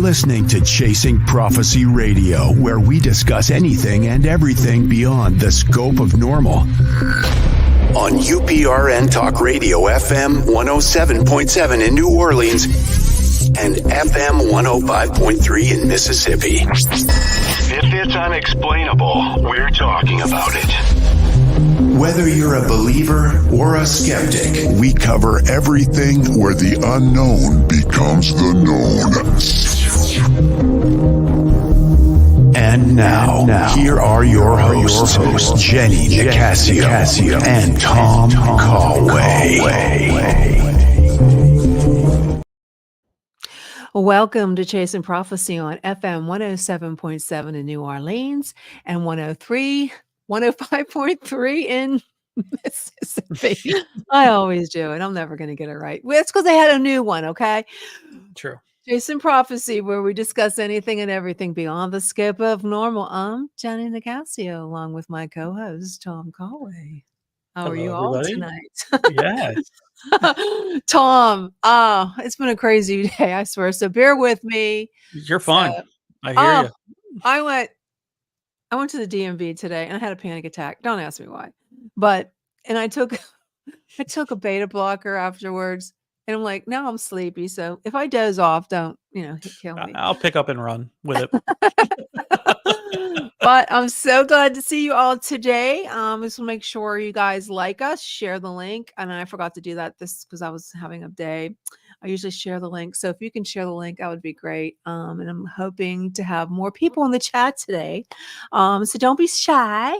listening to Chasing Prophecy Radio, where we discuss anything and everything beyond the scope of normal. On UPRN Talk Radio FM 107.7 in New Orleans and FM 105.3 in Mississippi. If it's unexplainable, we're talking about it. Whether you're a believer or a skeptic, We cover everything where the unknown becomes the known. And now, here are your hosts, Jenny Nicasio and Tom Callway. Welcome to Chasing Prophecy on FM 107.7 in New Orleans and 105.3 in Mississippi. I always do it. I'm never going to get it right. Well, it's because I had a new one, okay? True. Chasing Prophecy, where we discuss anything and everything beyond the scope of normal. I'm Jenny Nicasio, along with my co-host, Tom Callway. How are you all tonight? Yes. Tom, it's been a crazy day, I swear. So bear with me. You're fine. I hear you. I went to the DMV today and I had a panic attack. Don't ask me why. And I took a beta blocker afterwards. And I'm like, now I'm sleepy. So if I doze off, don't, kill me. I'll pick up and run with it. But I'm so glad to see you all today. Just to make sure you guys like us, share the link. And I forgot to do that because I was having a day. I usually share the link. So if you can share the link, that would be great. And I'm hoping to have more people in the chat today. So don't be shy.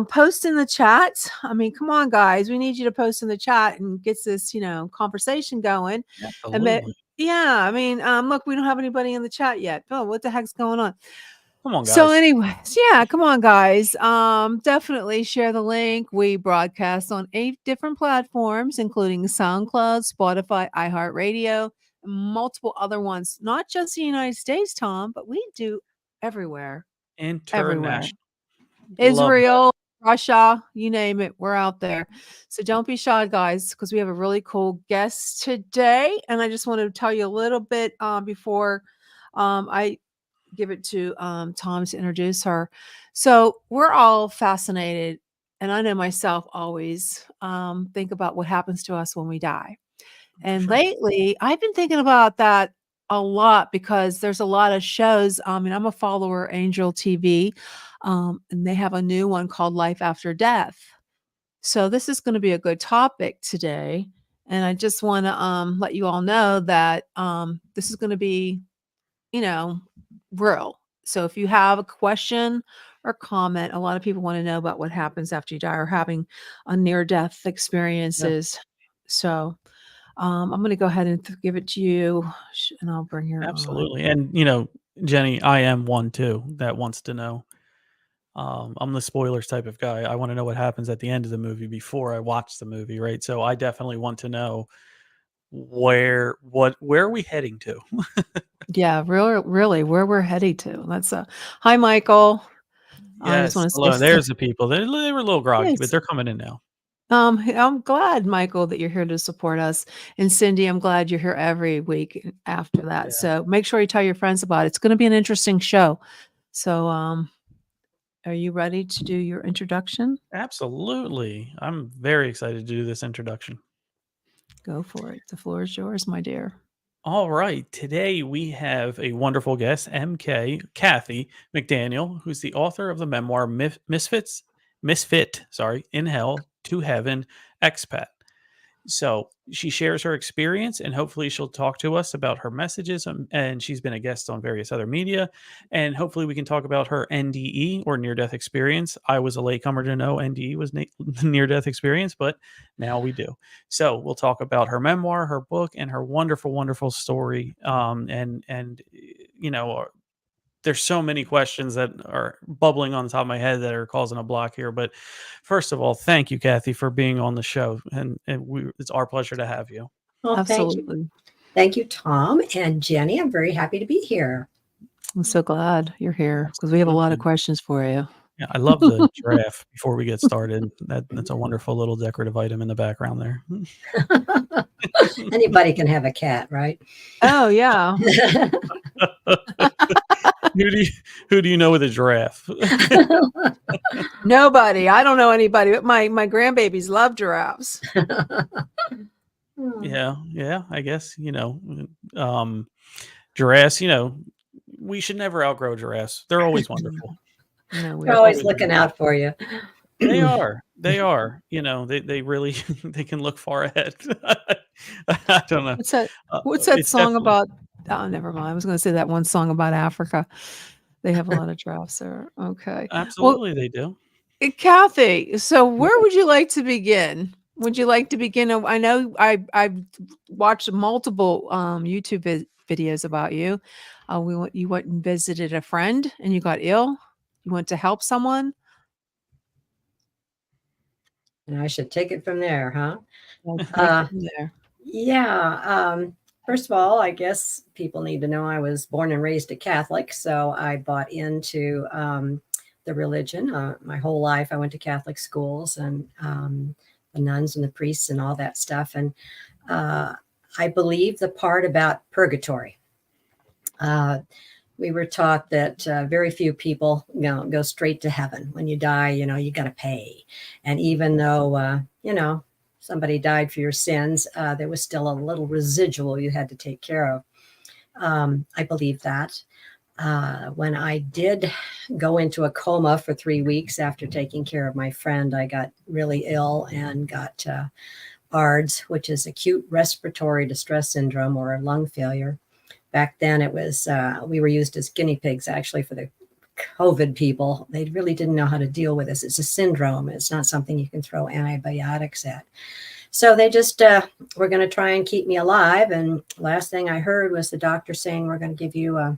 Post in the chat. I mean, come on, guys. We need you to post in the chat and get this, conversation going. Absolutely. Look, we don't have anybody in the chat yet. Oh, what the heck's going on? Come on, guys. So anyways, come on, guys. Definitely share the link. We broadcast on 8 different platforms, including SoundCloud, Spotify, iHeartRadio, and multiple other ones. Not just the United States, Tom, but we do everywhere. International. Israel, Russia, you name it. We're out there. So don't be shy, guys, because we have a really cool guest today. And I just want to tell you a little bit before I give it to Tom to introduce her. So we're all fascinated, and I know myself always think about what happens to us when we die. And lately, I've been thinking about that a lot because there's a lot of shows. I'm a follower of Angel TV, and they have a new one called Life After Death. So this is going to be a good topic today. And I just want to let you all know that this is going to be, real. So if you have a question or comment, a lot of people want to know about what happens after you die or having a near-death experiences. Yeah. So I'm going to go ahead and give it to you, and I'll bring your Absolutely. On. And, Jenny, I am one too that wants to know. I'm the spoilers type of guy. I want to know what happens at the end of the movie before I watch the movie, right? So I definitely want to know where are we heading to? Yeah, really where we're heading to. That's hi, Michael. Yes, hello, there's the people. They were a little groggy, but they're coming in now. I'm glad, Michael, that you're here to support us. And Cindy, I'm glad you're here every week after that. Yeah. So make sure you tell your friends about it. It's going to be an interesting show. So are you ready to do your introduction? Absolutely. I'm very excited to do this introduction. Go for it. The floor is yours, my dear. All right. Today we have a wonderful guest, Kathy McDaniel, who's the author of the memoir Misfit, in Hell to Heaven Expat. So she shares her experience, and hopefully she'll talk to us about her messages. And she's been a guest on various other media. And hopefully we can talk about her NDE, or near-death experience. I was a latecomer to know NDE was near-death experience, but now we do. So we'll talk about her memoir, her book, and her wonderful, wonderful story. There's so many questions that are bubbling on the top of my head that are causing a block here. But first of all, thank you, Kathy, for being on the show. And it's our pleasure to have you. Well, absolutely. Thank you, Tom and Jenny. I'm very happy to be here. I'm so glad you're here because we have a lot of questions for you. Yeah, I love the giraffe before we get started. That's a wonderful little decorative item in the background there. Anybody can have a cat, right? Oh, yeah. Who do you know with a giraffe? Nobody. I don't know anybody, but my grandbabies love giraffes. Yeah. I guess giraffes. We should never outgrow giraffes. They're always wonderful. No, we They're They're always always looking wonderful. out for you. They are. They are. They really they can look far ahead. I don't know. What's that? What's that It's song definitely about? Oh, never mind. I was going to say that one song about Africa. They have a lot of giraffes there. Okay. Well, absolutely they do. Kathy, so where Yeah. would you like to begin? Would you like to begin? I know I've watched multiple YouTube videos about you. You went and visited a friend and you got ill. You went to help someone. And I should take it from there, huh? Well, take Uh, it from there. yeah. First of all, I guess people need to know I was born and raised a Catholic, so I bought into the religion. My whole life, I went to Catholic schools and the nuns and the priests and all that stuff. And I believe the part about purgatory. We were taught that very few people go straight to heaven. When you die, you got to pay. And even though, somebody died for your sins, there was still a little residual you had to take care of. I believe that. When I did go into a coma for 3 weeks after taking care of my friend, I got really ill and got ARDS, which is acute respiratory distress syndrome or lung failure. Back then it was, we were used as guinea pigs actually for the COVID people. They really didn't know how to deal with this. It's a syndrome. It's not something you can throw antibiotics at. So they just were going to try and keep me alive. And last thing I heard was the doctor saying, we're going to give you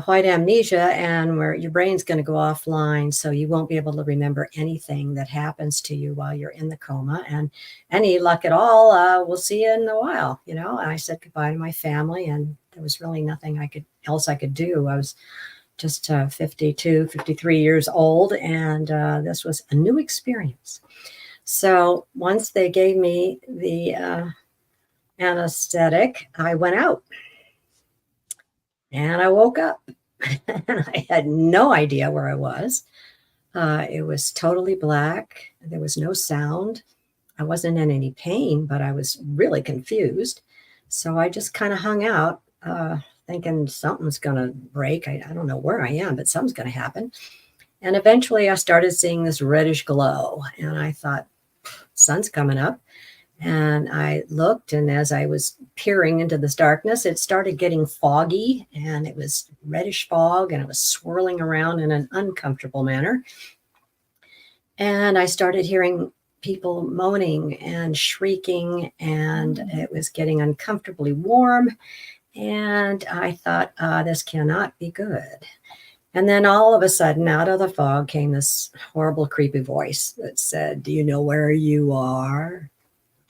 white amnesia and where your brain's going to go offline. So you won't be able to remember anything that happens to you while you're in the coma. And any luck at all, we'll see you in a while, And I said goodbye to my family, and there was really nothing else I could do. I was just 52, 53 years old, and this was a new experience. So once they gave me the anesthetic, I went out. And I woke up and I had no idea where I was. It was totally black. There was no sound. I wasn't in any pain, but I was really confused. So I just kind of hung out, thinking something's going to break. I don't know where I am, but something's going to happen. And eventually I started seeing this reddish glow. And I thought, sun's coming up. And I looked, and as I was peering into this darkness, it started getting foggy, and it was reddish fog, and it was swirling around in an uncomfortable manner. And I started hearing people moaning and shrieking, and it was getting uncomfortably warm. And I thought, this cannot be good. And then all of a sudden, out of the fog came this horrible, creepy voice that said, "Do you know where you are?"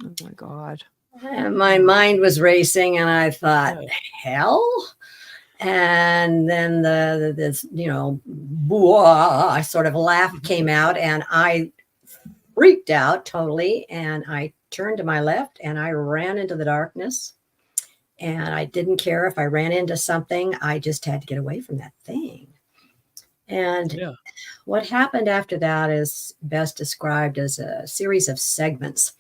Oh my God. And my mind was racing, and I thought, hell? And then this, sort of laugh came out, and I freaked out totally. And I turned to my left and I ran into the darkness. And I didn't care if I ran into something. I just had to get away from that thing. And what happened after that is best described as a series of segments.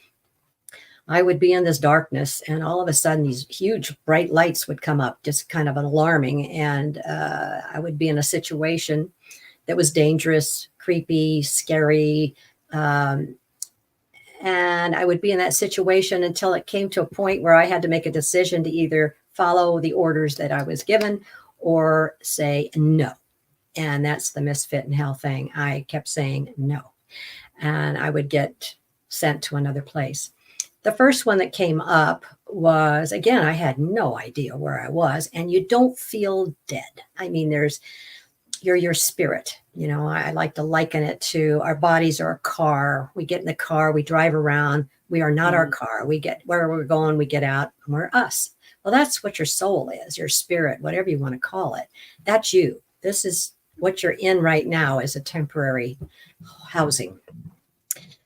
I would be in this darkness, and all of a sudden these huge bright lights would come up, just kind of alarming. And I would be in a situation that was dangerous, creepy, scary. And I would be in that situation until it came to a point where I had to make a decision to either follow the orders that I was given or say no. And that's the misfit in hell thing. I kept saying no, and I would get sent to another place. The first one that came up was, again, I had no idea where I was, and you don't feel dead. I mean, you're your spirit. I like to liken it to our bodies are a car. We get in the car, we drive around. We are not our car. We get where we're going, we get out, and we're us. Well, that's what your soul is, your spirit, whatever you want to call it. That's you. This is what you're in right now as a temporary housing.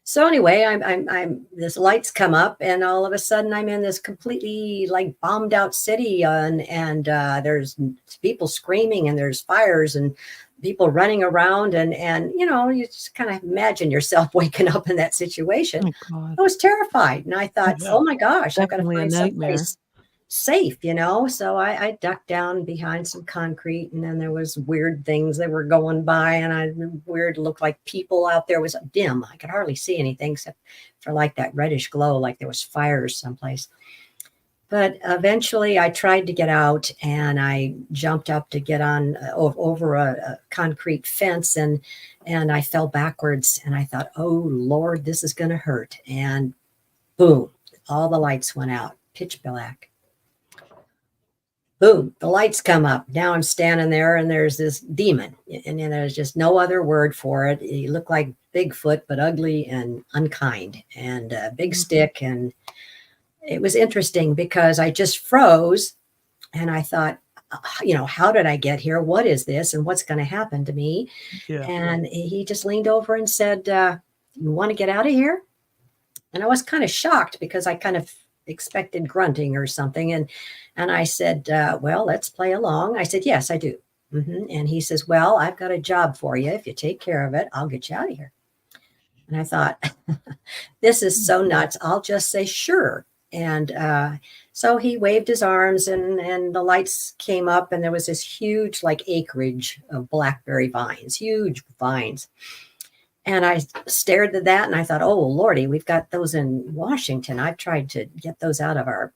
So anyway, I'm this lights come up, and all of a sudden I'm in this completely like bombed out city, and there's people screaming, and there's fires, and people running around, and you just kind of imagine yourself waking up in that situation. Oh God. I was terrified, and I thought, Yeah. oh my gosh, I've got to Definitely a find nightmare. someplace safe, So I ducked down behind some concrete, and then there was weird things that were going by, and I weird looked like people out there. It was dim. I could hardly see anything except for like that reddish glow, like there was fires someplace. But eventually I tried to get out, and I jumped up to get on over a concrete fence, and I fell backwards, and I thought, oh Lord, this is going to hurt. And boom, all the lights went out, pitch black. Boom, the lights come up. Now I'm standing there, and there's this demon, and there's just no other word for it. He looked like Bigfoot, but ugly and unkind, and a big stick. And it was interesting because I just froze, and I thought, how did I get here? What is this? And what's going to happen to me? Yeah. And he just leaned over and said, you want to get out of here? And I was kind of shocked because I kind of expected grunting or something. And I said, well, let's play along. I said, yes, I do. And he says, well, I've got a job for you. If you take care of it, I'll get you out of here. And I thought, this is so nuts. I'll just say, sure. And so he waved his arms, and the lights came up, and there was this huge like acreage of blackberry vines, huge vines. And I stared at that, and I thought, oh, Lordy, we've got those in Washington. I've tried to get those out of our,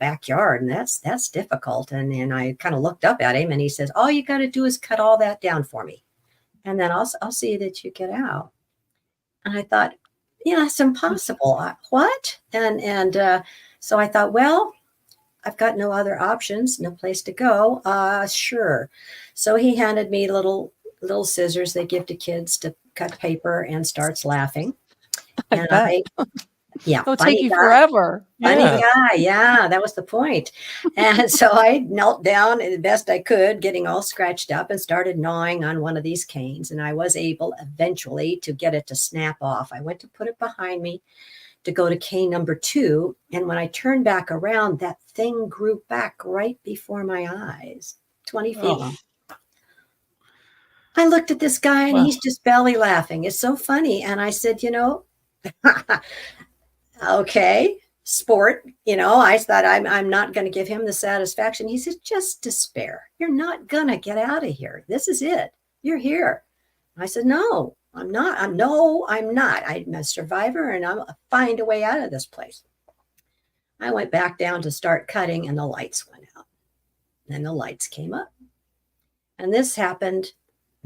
backyard, and that's difficult. And I kind of looked up at him, and he says, all you got to do is cut all that down for me, and then I'll see that you get out. And I thought, it's impossible. What? And so I thought, well, I've got no other options, no place to go. Sure. So he handed me little scissors they give to kids to cut paper, and starts laughing. And It'll take you forever. Funny guy. Yeah, that was the point. And so I knelt down the best I could, getting all scratched up, and started gnawing on one of these canes. And I was able eventually to get it to snap off. I went to put it behind me to go to cane number 2. And when I turned back around, that thing grew back right before my eyes, 20 feet. Oh. I looked at this guy, and Wow. he's just belly laughing. It's so funny. And I said, okay, sport. I thought I'm not going to give him the satisfaction. He said, just despair. You're not going to get out of here. This is it. You're here. I said, no, I'm not. I'm not. I'm a survivor, and I'll find a way out of this place. I went back down to start cutting, and the lights went out. Then the lights came up. And this happened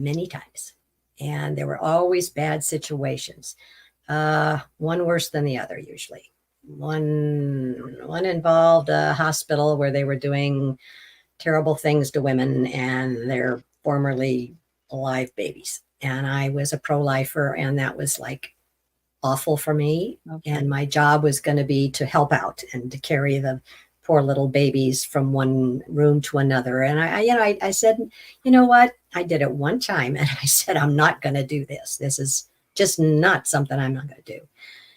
many times. And there were always bad situations. One worse than the other, usually. One involved a hospital where they were doing terrible things to women and their formerly alive babies. And I was a pro-lifer, and that was like awful for me. Okay. And my job was going to be to help out and to carry the poor little babies from one room to another. And I said, you know what? I did it one time, and I said, I'm not going to do this. This is just not something I'm not going to do.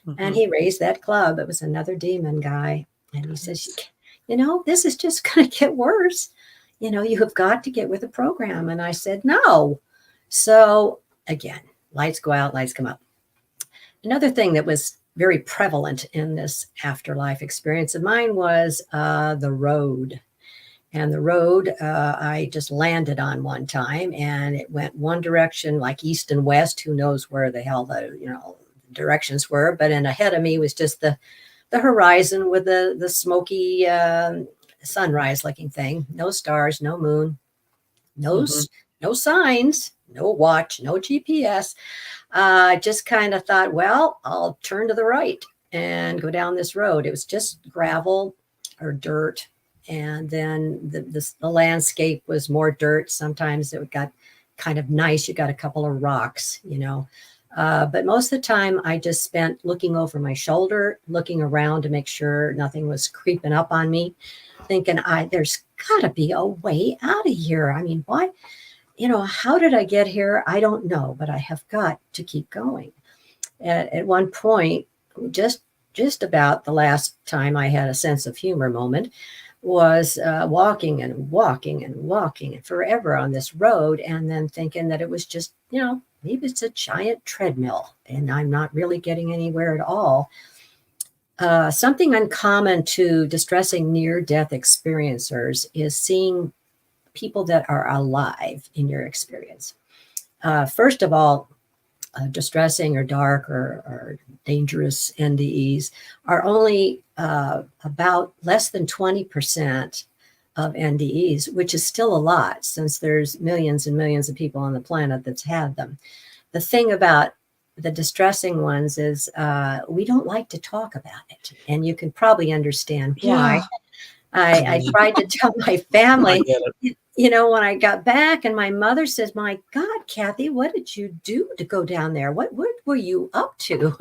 Mm-hmm. And he raised that club. It was another demon guy. And he says, this is just going to get worse. You have got to get with the program. And I said, no. So again, lights go out, lights come up. Another thing that was very prevalent in this afterlife experience of mine was the road. And the road I just landed on one time, and it went one direction, like east and west. Who knows where the hell the directions were? But then ahead of me was just the horizon with the smoky sunrise looking thing. No stars, no moon, no signs, no watch, no GPS. Just kind of thought, well, I'll turn to the right and go down this road. It was just gravel or dirt. And then the landscape was more dirt. Sometimes it got kind of nice. You got a couple of rocks, but most of the time I just spent looking over my shoulder, looking around to make sure nothing was creeping up on me, thinking there's got to be a way out of here. I mean, why? How did I get here? I don't know, but I have got to keep going. at one point, just about the last time I had a sense of humor moment, was walking and forever on this road, and then thinking that it was just, maybe it's a giant treadmill and I'm not really getting anywhere at all. Something uncommon to distressing near-death experiencers is seeing people that are alive in your experience. First of all, distressing or dark or dangerous NDEs are only about less than 20% of NDEs, which is still a lot since there's millions and millions of people on the planet that's had them. The thing about the distressing ones is we don't like to talk about it. And you can probably understand why. Yeah. I tried to tell my family, when I got back, and my mother says, "My God, Kathy, what did you do to go down there? What were you up to?"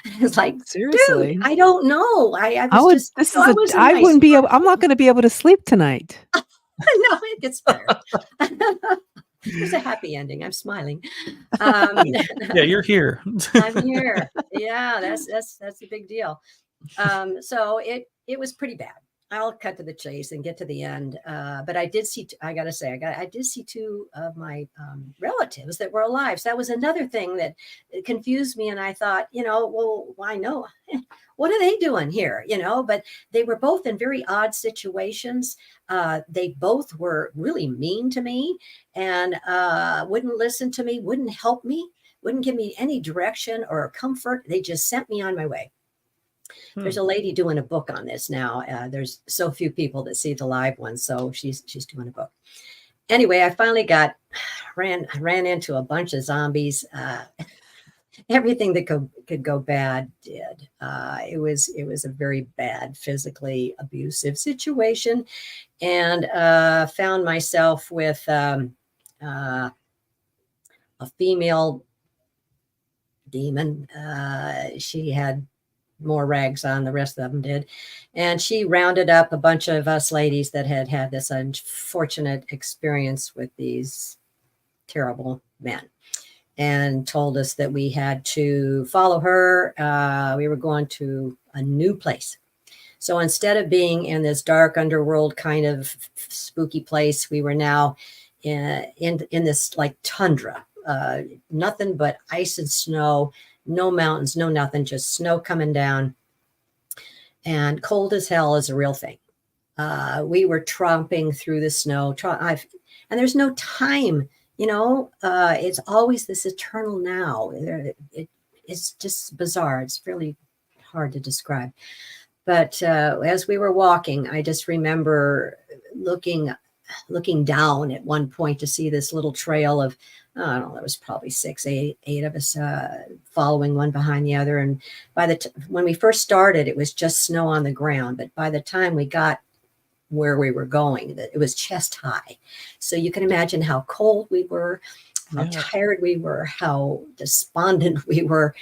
And I was like, Seriously. "Dude, I don't know. I wouldn't be able, I'm not going to be able to sleep tonight. No, it gets better. There's a happy ending. I'm smiling. Yeah, you're here. I'm here. Yeah, that's a big deal. So it was pretty bad. I'll cut to the chase and get to the end. But I did see, I got to say, I did see two of my relatives that were alive. So that was another thing that confused me. And I thought, well, why no? What are they doing here? But they were both in very odd situations. They both were really mean to me and wouldn't listen to me, wouldn't help me, wouldn't give me any direction or comfort. They just sent me on my way. There's a lady doing a book on this now. There's so few people that see the live one, so she's doing a book. Anyway, I finally ran into a bunch of zombies. Everything that could go bad did. It was a very bad, physically abusive situation, and found myself with a female demon. She had more rags on, the rest of them did. And she rounded up a bunch of us ladies that had this unfortunate experience with these terrible men and told us that we had to follow her. We were going to a new place. So instead of being in this dark underworld kind of spooky place, we were now in this like tundra, nothing but ice and snow. No mountains, no nothing, just snow coming down. And cold as hell is a real thing. We were tromping through the snow. And there's no time, it's always this eternal now. It's just bizarre. It's really hard to describe. But as we were walking, I just remember looking down at one point to see this little trail of, I don't know, there was probably 6, 8 of us following one behind the other. And when we first started, it was just snow on the ground. But by the time we got where we were going, it was chest high. So you can imagine how cold we were, how tired we were, how despondent we were,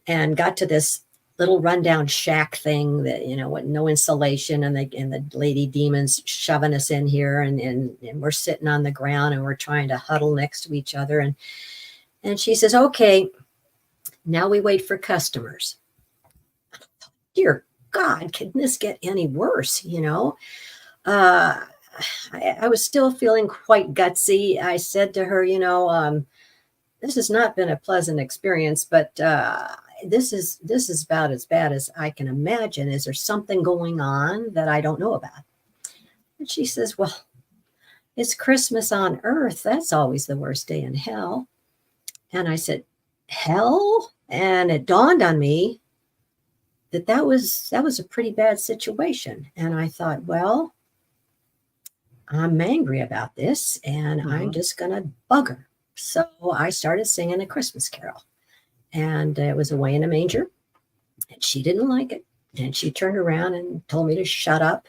and got to this little rundown shack thing that, with no insulation, and the lady demons shoving us in here, and we're sitting on the ground and we're trying to huddle next to each other. And she says, "Okay, now we wait for customers." Dear God, can this get any worse? I was still feeling quite gutsy. I said to her, this has not been a pleasant experience, but this is about as bad as I can imagine. Is there something going on that I don't know about? And she says, "Well, it's Christmas on Earth. That's always the worst day in hell." And I said, "Hell?" And it dawned on me that was a pretty bad situation. And I thought, well, I'm angry about this, and I'm just going to bug her. So I started singing a Christmas carol. And it was Away in a Manger, and she didn't like it. And she turned around and told me to shut up.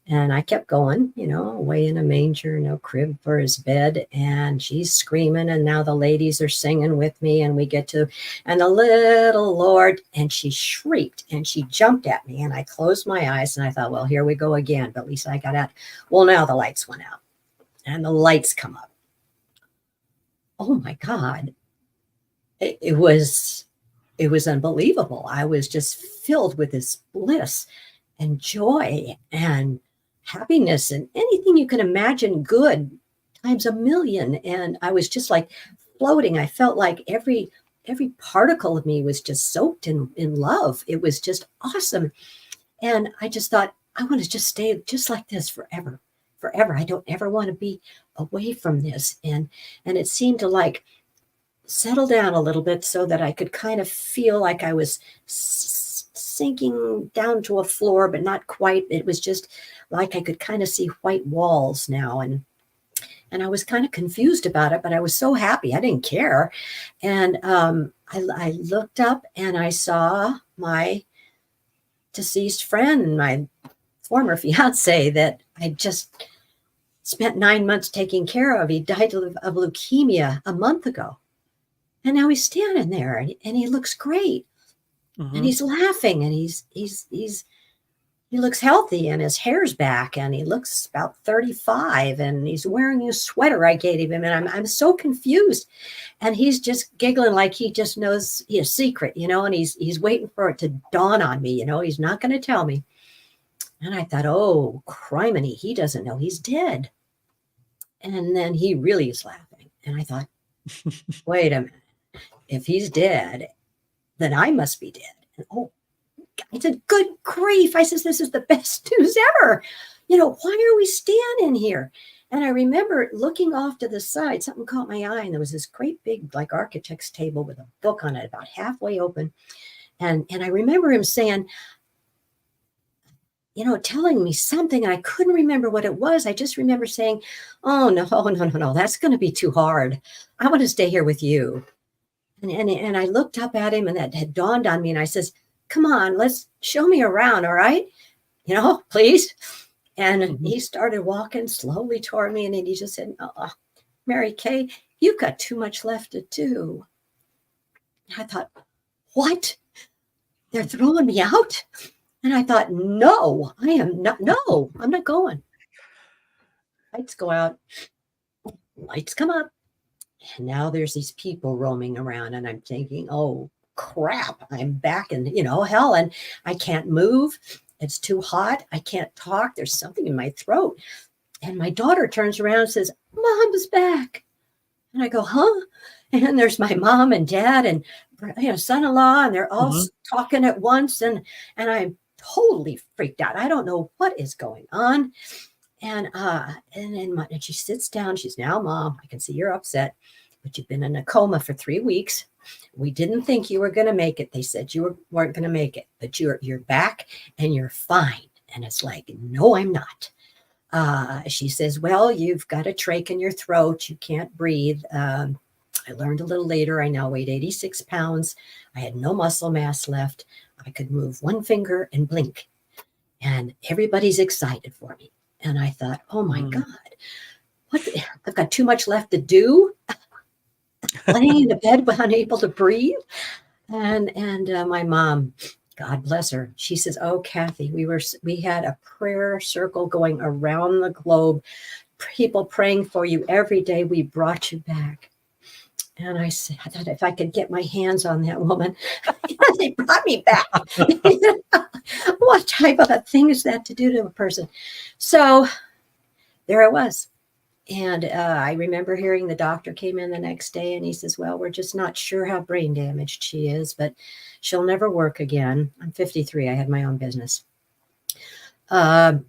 And I kept going, away in a manger, no crib for his bed. And she's screaming. And now the ladies are singing with me. And we get to, and the little Lord, and she shrieked and she jumped at me. And I closed my eyes and I thought, well, here we go again. But at least I got out. Well, now the lights went out and the lights come up. Oh my God. It was it was unbelievable. I was just filled with this bliss and joy and happiness and anything you can imagine good times a million. And I was just like floating. I felt like every particle of me was just soaked in love. It was just awesome. And I just thought, I want to just stay just like this forever. I don't ever want to be away from this. And it seemed to like settle down a little bit so that I could kind of feel like I was sinking down to a floor, but not quite. It was just like I could kind of see white walls now. And I was kind of confused about it, but I was so happy. I didn't care. And I looked up and I saw my deceased friend, my former fiance that I just spent 9 months taking care of. He died of leukemia a month ago. And now he's standing there and he looks great. And he's laughing and he looks healthy and his hair's back and he looks about 35 and he's wearing a sweater I gave him. And I'm so confused. And he's just giggling like he just knows a secret, and he's waiting for it to dawn on me, he's not going to tell me. And I thought, oh, criminy, he doesn't know he's dead. And then he really is laughing. And I thought, wait a minute. If he's dead, then I must be dead. And I said, good grief. I says, this is the best news ever. Why are we standing here? And I remember looking off to the side, something caught my eye. And there was this great big, like architect's table with a book on it about halfway open. And I remember him saying, telling me something. And I couldn't remember what it was. I just remember saying, oh, no. That's going to be too hard. I want to stay here with you. And I looked up at him and that had dawned on me. And I says, come on, let's show me around. All right. Please. And he started walking slowly toward me. And then he just said, Mary Kay, you've got too much left to do. And I thought, what? They're throwing me out? And I thought, no, I'm not going. Lights go out. Lights come up. And now there's these people roaming around and I'm thinking, oh, crap, I'm back in, hell, and I can't move. It's too hot. I can't talk. There's something in my throat. And my daughter turns around and says, Mom's back. And I go, huh? And there's my mom and dad and son-in-law, and they're all talking at once. And I'm totally freaked out. I don't know what is going on. And she sits down. She's now, Mom, I can see you're upset, but you've been in a coma for 3 weeks. We didn't think you were going to make it. They said you weren't going to make it, but you're back and you're fine. And it's like, no, I'm not. She says, well, you've got a trach in your throat. You can't breathe. I learned a little later. I now weighed 86 pounds. I had no muscle mass left. I could move one finger and blink. And everybody's excited for me. And I thought, oh my God, I've got too much left to do. Laying in the bed, unable to breathe. And my mom, God bless her, she says, oh, Kathy, we had a prayer circle going around the globe, people praying for you every day. We brought you back. And I said, I thought if I could get my hands on that woman, they brought me back. What type of a thing is that to do to a person? So there I was. And I remember hearing the doctor came in the next day and he says, well, we're just not sure how brain damaged she is, but she'll never work again. I'm 53. I had my own business.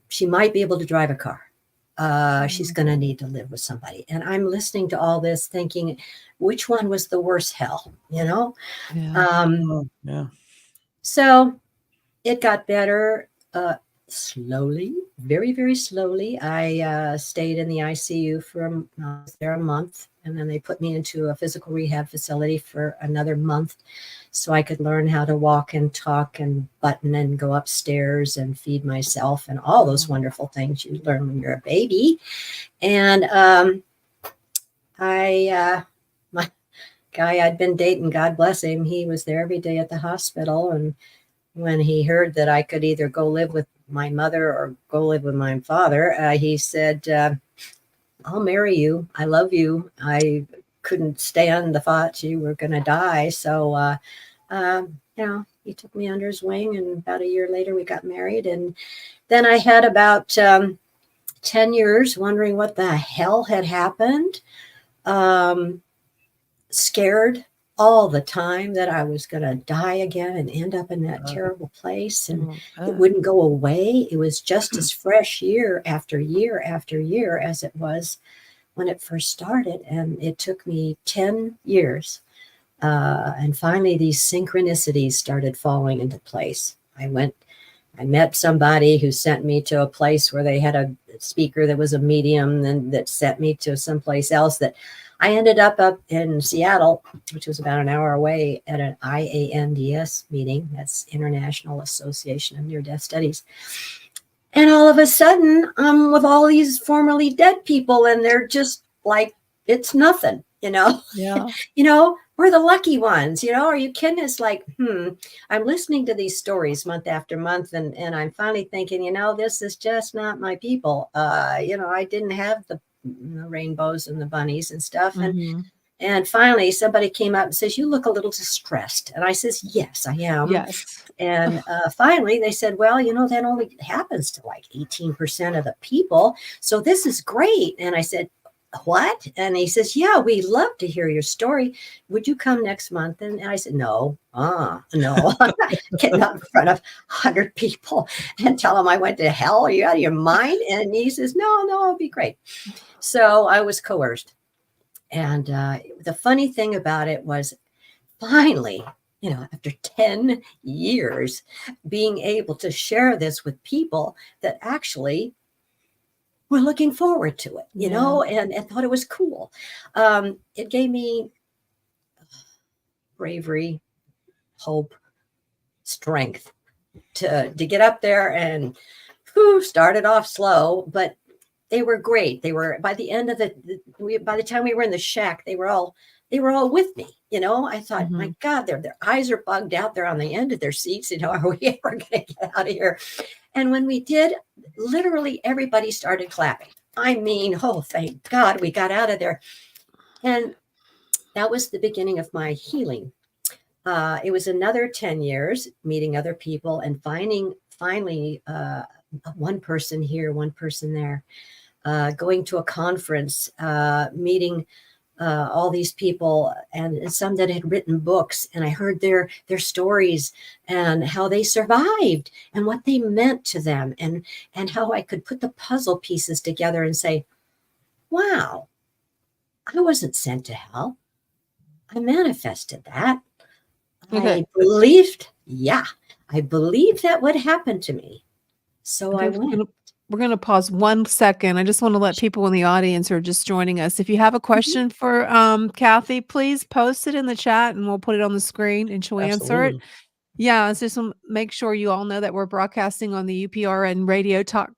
She might be able to drive a car. She's going to need to live with somebody. And I'm listening to all this thinking, which one was the worst hell, Yeah. So it got better slowly, very, very slowly. I stayed in the ICU for a month, and then they put me into a physical rehab facility for another month so I could learn how to walk and talk and button and go upstairs and feed myself and all those wonderful things you learn when you're a baby. And my guy I'd been dating, God bless him, he was there every day at the hospital. And when he heard that I could either go live with my mother or go live with my father, he said, I'll marry you. I love you. I couldn't stand the thought you were going to die. So He took me under his wing, and about a year later we got married. And then I had about 10 years wondering what the hell had happened. Scared all the time that I was going to die again and end up in that terrible place. And it wouldn't go away. It was just as fresh year after year after year as it was when it first started. And it took me 10 years. And finally, these synchronicities started falling into place. I met somebody who sent me to a place where they had a speaker that was a medium, and that sent me to someplace else that I ended up in Seattle, which was about an hour away, at an IANDS meeting. That's International Association of Near-Death Studies. And all of a sudden, I'm with all these formerly dead people, and they're just like, it's nothing, Yeah. We're the lucky ones, are you kidding? It's like, I'm listening to these stories month after month, and I'm finally thinking, this is just not my people. I didn't have the rainbows and the bunnies and stuff. Mm-hmm. And finally somebody came up and says, you look a little distressed. And I says, yes, I am. Yes. And finally they said, well, that only happens to like 18% of the people. So this is great. And I said, what? And he says, yeah, we love to hear your story. Would you come next month? And I said, no, no, I'm not getting up in front of 100 people and tell them I went to hell. Are you out of your mind? And he says, no, it'll be great. So I was coerced. And the funny thing about it was, finally, after 10 years, being able to share this with people that actually were looking forward to it, and thought it was cool. It gave me bravery, hope, strength to get up there and started off slow, but they were great. They were, by the end of by the time we were in the shack, they were all with me. I thought, my God, their eyes are bugged out. They're on the end of their seats. Are we ever going to get out of here? And when we did, literally everybody started clapping. I mean, oh, thank God we got out of there. And that was the beginning of my healing. It was another 10 years meeting other people and finally one person here, one person there, going to a conference, meeting all these people, and some that had written books, and I heard their stories and how they survived and what they meant to them, and how I could put the puzzle pieces together and say, wow, I wasn't sent to hell. I manifested that. Okay. I believed that would happen to me. So I went. We're going to pause 1 second. I just want to let people in the audience who are just joining us, if you have a question for Kathy, please post it in the chat and we'll put it on the screen and she'll answer it. Yeah, it's just make sure you all know that we're broadcasting on the UPRN Radio Talk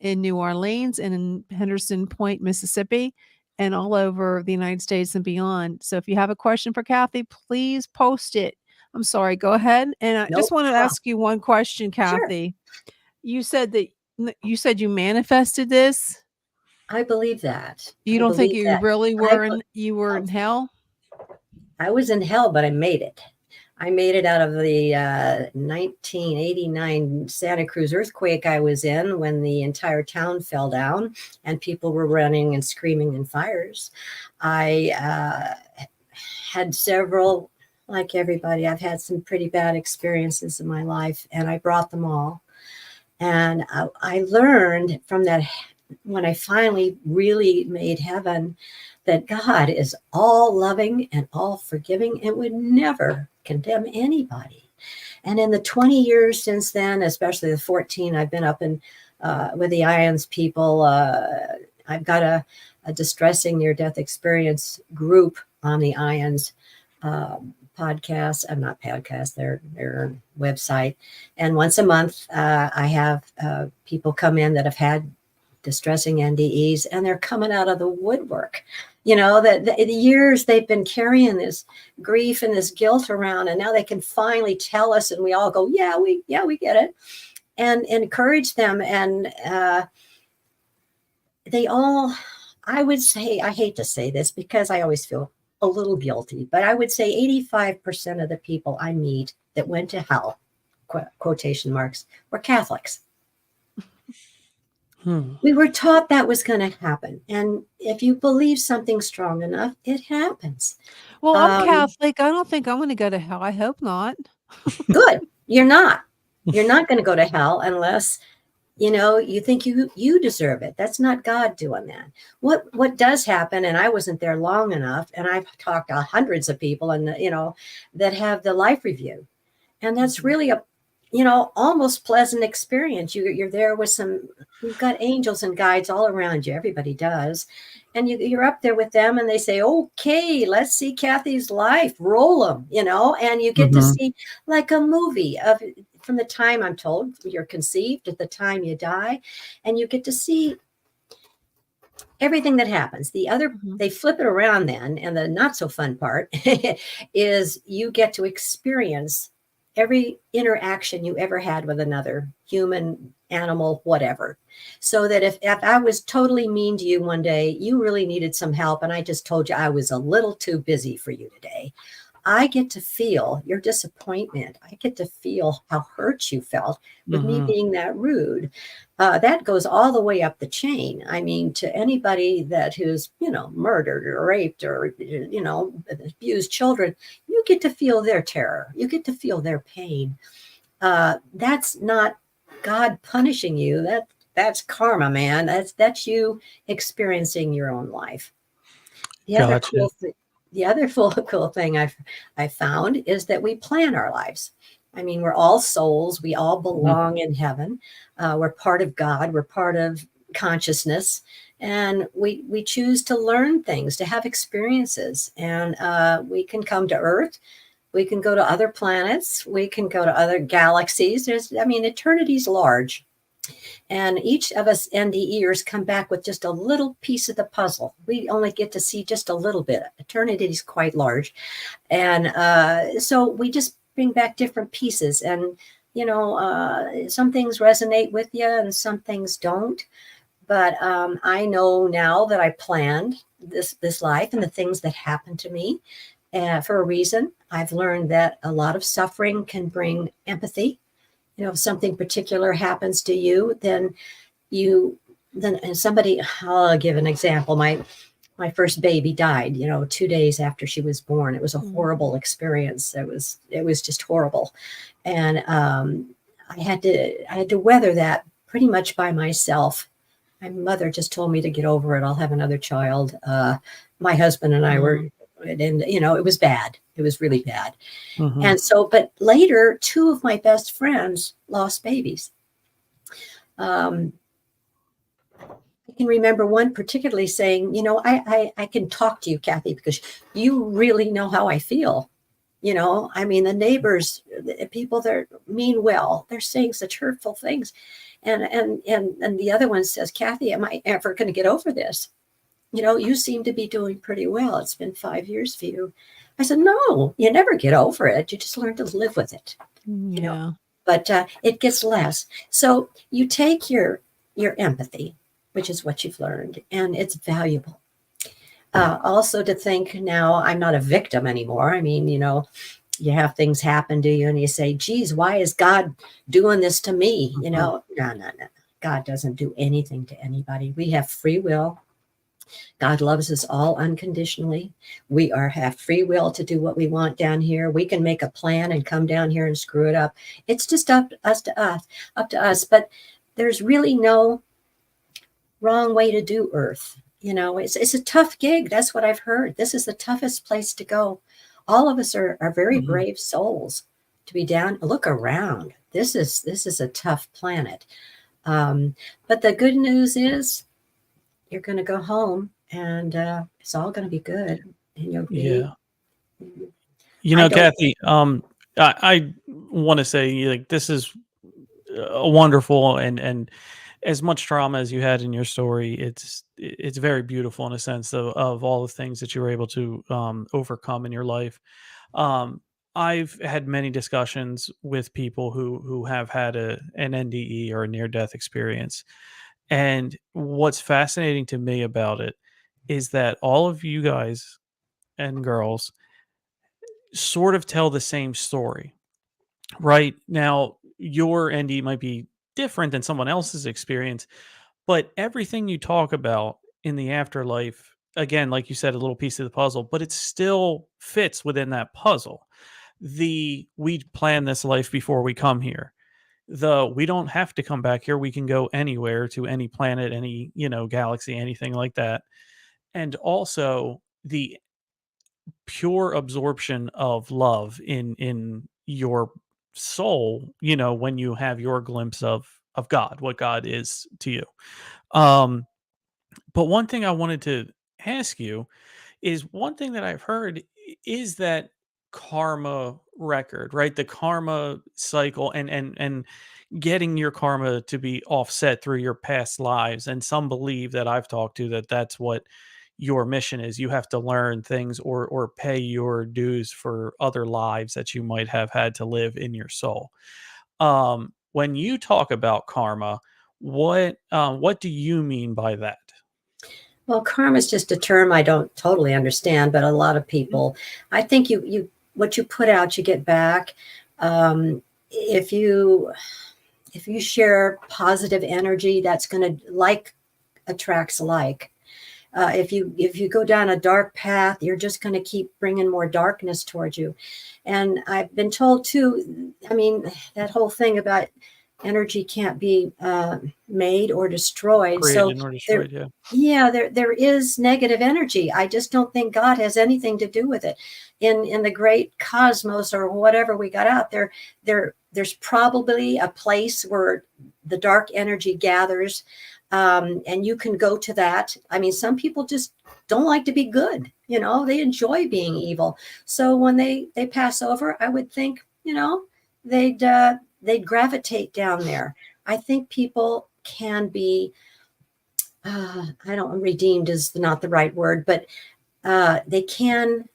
in New Orleans and in Henderson Point, Mississippi, and all over the United States and beyond. So if you have a question for Kathy, please post it. I'm sorry, go ahead. And I just want to ask you one question, Kathy. Sure. You said you manifested this. I believe that. You don't think you really were in hell? I was in hell, but I made it. I made it out of the 1989 Santa Cruz earthquake I was in, when the entire town fell down and people were running and screaming in fires. I had several, like everybody, I've had some pretty bad experiences in my life, and I brought them all. And I learned from that, when I finally really made heaven, that God is all loving and all forgiving and would never condemn anybody. And in the 20 years since then, especially the 14, I've been up in with the IANDS people. I've got a distressing near-death experience group on the IANDS podcast. I'm not podcast, their website. And once a month, I have people come in that have had distressing NDEs, and they're coming out of the woodwork. The years they've been carrying this grief and this guilt around, and now they can finally tell us, and we all go, yeah, we get it, and encourage them. And they all, I would say, I hate to say this because I always feel a little guilty, but I would say 85% of the people I meet that went to hell, quotation marks, were Catholics. We were taught that was going to happen. And if you believe something strong enough, it happens. Well, I'm Catholic. I don't think I'm going to go to hell. I hope not. Good. You're not. You're not going to go to hell unless, you think you deserve it. That's not God doing that. What does happen, and I wasn't there long enough, and I've talked to hundreds of people and, that have the life review. And that's really a, almost pleasant experience. You're there with you've got angels and guides all around you. Everybody does. And you're up there with them and they say, okay, let's see Kathy's life, roll them, and you get to see like a movie from the time, I'm told, you're conceived at the time you die, and you get to see everything that happens. They flip it around then. And the not so fun part is you get to experience every interaction you ever had with another human, animal, whatever. So that if I was totally mean to you one day, you really needed some help, and I just told you I was a little too busy for you today, I get to feel your disappointment. I get to feel how hurt you felt with me being that rude. That goes all the way up the chain. I mean, to anybody who's, murdered or raped or, abused children, you get to feel their terror. You get to feel their pain. That's not God punishing you. That's karma, man. That's you experiencing your own life. The other cool thing I found is that we plan our lives. I mean, we're all souls. We all belong in heaven. We're part of God. We're part of consciousness. And we choose to learn things, to have experiences. And we can come to Earth. We can go to other planets. We can go to other galaxies. Eternity's large. And each of us NDEers come back with just a little piece of the puzzle. We only get to see just a little bit. Eternity is quite large. And so we just bring back different pieces. And, some things resonate with you and some things don't. But I know now that I planned this life and the things that happened to me for a reason. I've learned that a lot of suffering can bring empathy. If something particular happens to you, then somebody, I'll give an example. My first baby died, 2 days after she was born. It was a horrible experience. It was just horrible. And I had to weather that pretty much by myself. My mother just told me to get over it. I'll have another child. My husband and I were, and it was bad. It was really bad. And so, but later, 2 of my best friends lost babies. I can remember one particularly saying, I can talk to you, Kathy, because you really know how I feel. The neighbors, the people that mean well, they're saying such hurtful things. And the other one says, Kathy, am I ever going to get over this? You seem to be doing pretty well. It's been 5 years for you. I said, no, you never get over it. You just learn to live with it. But it gets less. So you take your empathy, which is what you've learned, and it's valuable. Also to think now I'm not a victim anymore. You have things happen to you and you say, geez, why is God doing this to me? No. God doesn't do anything to anybody. We have free will. God loves us all unconditionally. We have free will to do what we want down here. We can make a plan and come down here and screw it up. It's just up to us. But there's really no wrong way to do Earth. It's a tough gig. That's what I've heard. This is the toughest place to go. All of us are very brave souls to be down. Look around. This is a tough planet. But the good news is, you're going to go home and it's all going to be good. And you'll be, Kathy, I want to say, like, this is a wonderful and as much trauma as you had in your story, it's very beautiful in a sense of all the things that you were able to overcome in your life. I've had many discussions with people who have had an NDE or a near-death experience. And what's fascinating to me about it is that all of you guys and girls sort of tell the same story, right? Now, your ND might be different than someone else's experience, but everything you talk about in the afterlife, again, like you said, a little piece of the puzzle, but it still fits within that puzzle. We plan this life before we come here. We don't have to come back here. We can go anywhere, to any planet, any, galaxy, anything like that. And also the pure absorption of love in your soul, when you have your glimpse of God, what God is to you. Um but one thing I wanted to ask you is, one thing that I've heard is that karma record, right? The karma cycle, and getting your karma to be offset through your past lives. And some believe, that I've talked to, that that's what your mission is. You have to learn things, or pay your dues for other lives that you might have had to live in your soul. When you talk about karma, what do you mean by that? Well, karma is just a term I don't totally understand, but a lot of people, I think you what you put out, you get back. If you share positive energy, that's going to, like attracts like. If you go down a dark path, you're just going to keep bringing more darkness towards you. And I've been told too, I mean, that whole thing about energy can't be made or destroyed. So Created or destroyed, there is negative energy. I just don't think God has anything to do with it. In the great cosmos, or whatever we got out there, there's probably a place where the dark energy gathers. And you can go to that. I mean, some people just don't like to be good. They enjoy being evil. So when they pass over, I would think, they'd gravitate down there. I think people can be, redeemed is not the right word, but they can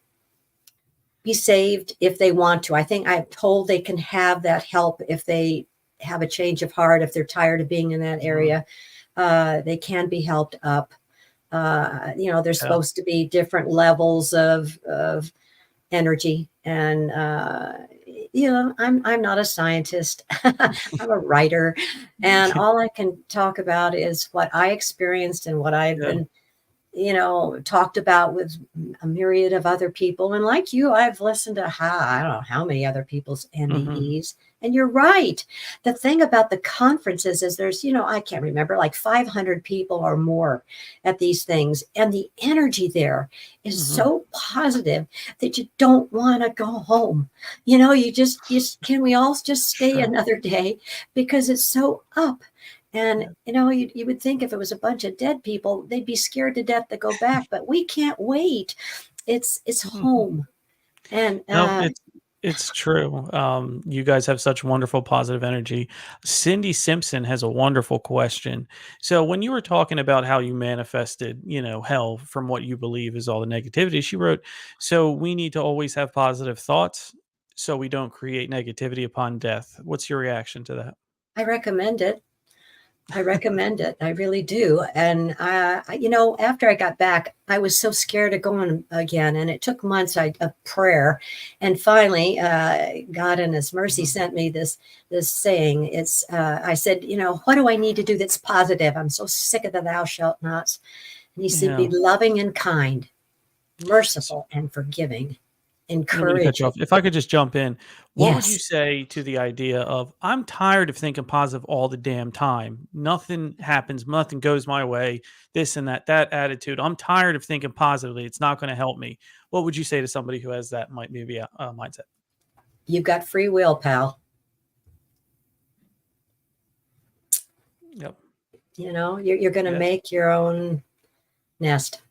be saved if they want to. I think I'm told they can have that help if they have a change of heart, if they're tired of being in that area. They can be helped up. There's supposed to be different levels of energy, and I'm not a scientist. I'm a writer, and all I can talk about is what I experienced and what I've been talked about with a myriad of other people. And like you, I've listened to I don't know how many other people's NDEs. And you're right. The thing about the conferences is there's, I can't remember, like 500 people or more at these things. And the energy there is so positive that you don't want to go home. Can we all just stay another day, because it's so up. And, you would think if it was a bunch of dead people, they'd be scared to death to go back, but we can't wait. It's home. And no, it's true. You guys have such wonderful positive energy. Cindy Simpson has a wonderful question. So when you were talking about how you manifested, hell from what you believe is all the negativity, she wrote, so we need to always have positive thoughts so we don't create negativity upon death. What's your reaction to that? I recommend it. I really do. And, after I got back, I was so scared of going again. And it took months of prayer. And finally, God in his mercy sent me this saying. I said, what do I need to do that's positive? I'm so sick of the thou shalt nots. And he said, be loving and kind, merciful and forgiving. Encouraging. If I could just jump in, what would Yes. you say to the idea of, I'm tired of thinking positive all the damn time. Nothing happens, nothing goes my way, this and that attitude. I'm tired of thinking positively. It's not going to help me. What would you say to somebody who has that maybe a mindset? You've got free will, pal. Yep. You're going to make your own nest.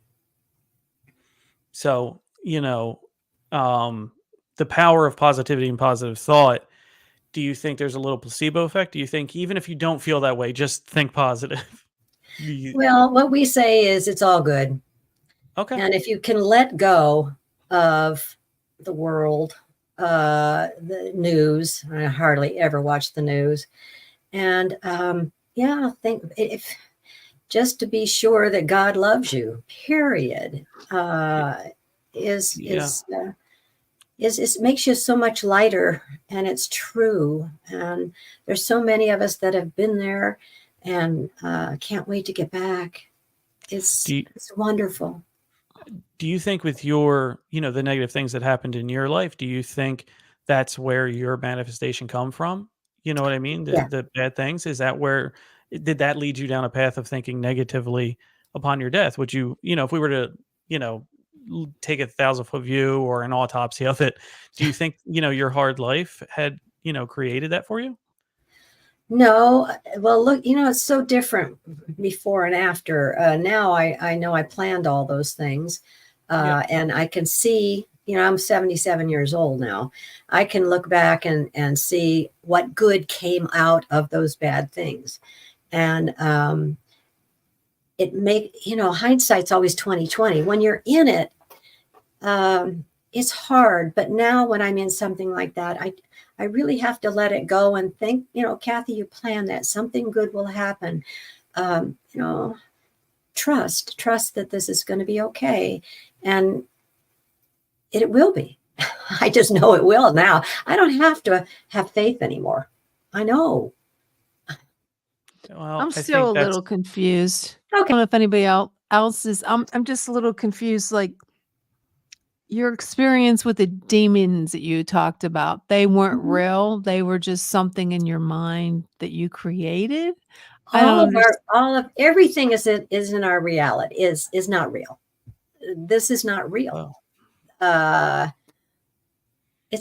So, the power of positivity and positive thought. Do you think there's a little placebo effect? Do you think even if you don't feel that way, just think positive? Well, what we say is it's all good. Okay. And if you can let go of the world, the news, I hardly ever watch the news. And think if just to be sure that God loves you, period. Yeah. It makes you so much lighter, and it's true. And there's so many of us that have been there, and can't wait to get back. It's wonderful. Do you think with your, the negative things that happened in your life, do you think that's where your manifestation come from? You know what I mean? Yeah. The bad things, is that where did that lead you down a path of thinking negatively upon your death? Would you, if we were to, take a 1,000-foot view or an autopsy of it, do you think, your hard life had, created that for you? No, well, look, it's so different before and after. Now I know I planned all those things, and I can see, I'm 77 years old now. I can look back and see what good came out of those bad things. And hindsight's always 20/20. When you're in it, it's hard. But now when I'm in something like that, I really have to let it go and think, Kathy, you plan that something good will happen. Trust that this is going to be okay. And it will be. I just know it will now. I don't have to have faith anymore. I know. Well, I'm still a little confused. Okay. I don't know if anybody else is. I'm just a little confused. Like, your experience with the demons that you talked about, they weren't real. They were just something in your mind that you created. Everything is in our reality is not real. This is not real. It's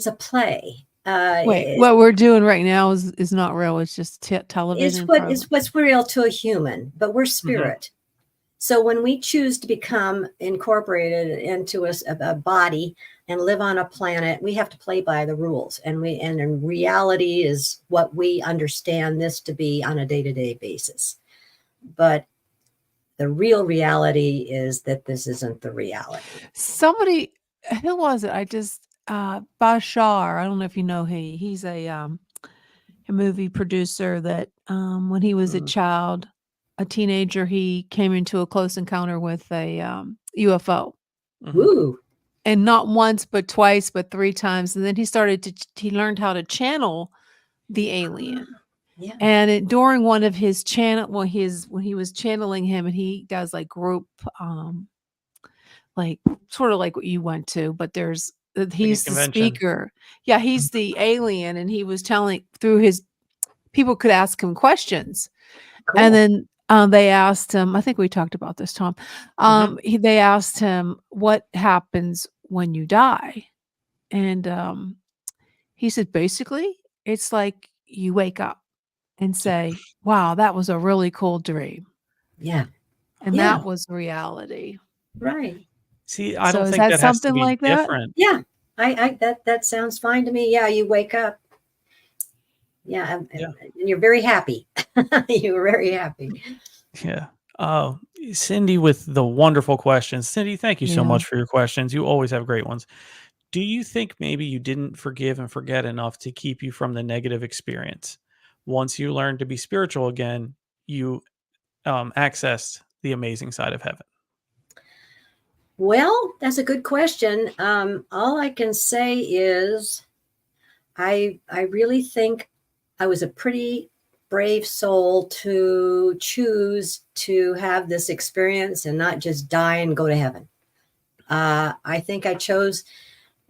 a play. Wait, what we're doing right now is not real. It's just television. It's what's real to a human, but we're spirit. Mm-hmm. So when we choose to become incorporated into a body and live on a planet, we have to play by the rules. And reality is what we understand this to be on a day-to-day basis. But the real reality is that this isn't the reality. Somebody, who was it? Bashar. I don't know if you know he's a movie producer that when he was a teenager, he came into a close encounter with a UFO. Ooh. And not once, but twice, but 3 times. And then he learned how to channel the alien. Yeah. And during one of his when he was channeling him, and he does like group, like sort of like what you went to, but he's the speaker. Yeah, he's the alien, and he was telling through his people could ask him questions. Cool. And then they asked him, I think we talked about this, Tom. They asked him, what happens when you die? And he said, basically, it's like you wake up and say, wow, that was a really cool dream. Yeah. And that was reality. Right. See, I don't think that has to be like different. That? Yeah. That sounds fine to me. Yeah, you wake up. Yeah, and you're very happy. You were very happy. Yeah. Cindy with the wonderful questions. Cindy, thank you so much for your questions. You always have great ones. Do you think maybe you didn't forgive and forget enough to keep you from the negative experience? Once you learned to be spiritual again, you accessed the amazing side of heaven. Well, that's a good question. All I can say is I really think I was a pretty brave soul to choose to have this experience and not just die and go to heaven. I think I chose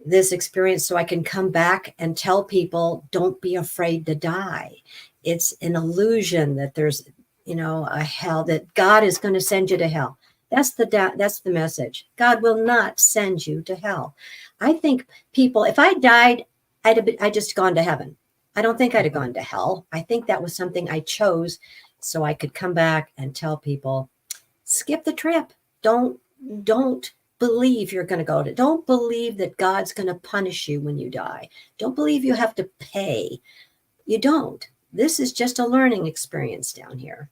this experience so I can come back and tell people, don't be afraid to die. It's an illusion that there's, a hell, that God is going to send you to hell. That's the message. God will not send you to hell. I think people, if I died, I'd just gone to heaven. I don't think I'd have gone to hell. I think that was something I chose so I could come back and tell people, skip the trip. Don't believe you're going to go to, don't believe that God's going to punish you when you die. Don't believe you have to pay. You don't. This is just a learning experience down here.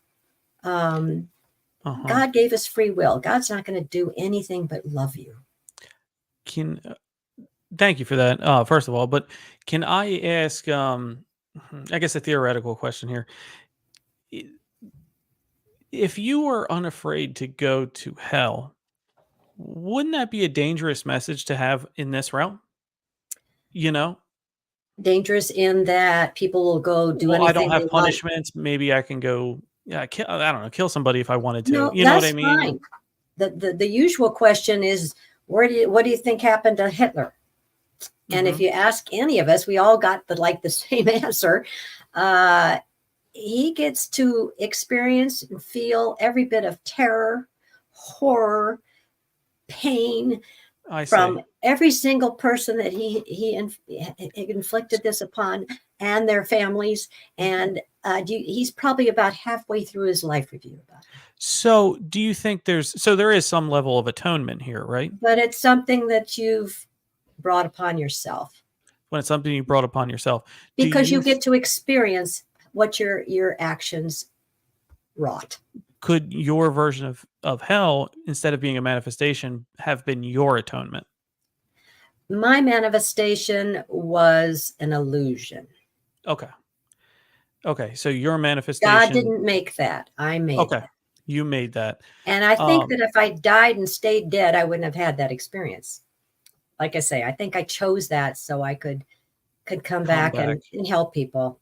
God gave us free will. God's not going to do anything but love you. Thank you for that, first of all. But can I ask, I guess, a theoretical question here? If you were unafraid to go to hell, wouldn't that be a dangerous message to have in this realm? You know, Dangerous in that people will go do well, I don't anything have they want. punishments. Maybe I can go, yeah, I don't know, kill somebody if I wanted to. No, You know what I that's mean? fine. The usual question is, what do you think happened to Hitler? And if Mhm. you ask any of us, we all got the same answer. He gets to experience and feel every bit of terror, horror, pain I from see. every single person that he inflicted this upon, and their families. And he's probably about halfway through his life review about it. So, do you think there is some level of atonement here, right? But it's something that you've brought upon yourself, When it's something you brought upon yourself. Do because you you get to experience what your actions wrought. could your version of hell, instead of being a manifestation, have been your atonement? My manifestation was an illusion. Okay. Okay. So your God manifestation, didn't make that. I made okay. it. You made that. And I think Um, that if I died and stayed dead, I wouldn't have had that experience. Like I say, I think I chose that so I could come come back back. and help people,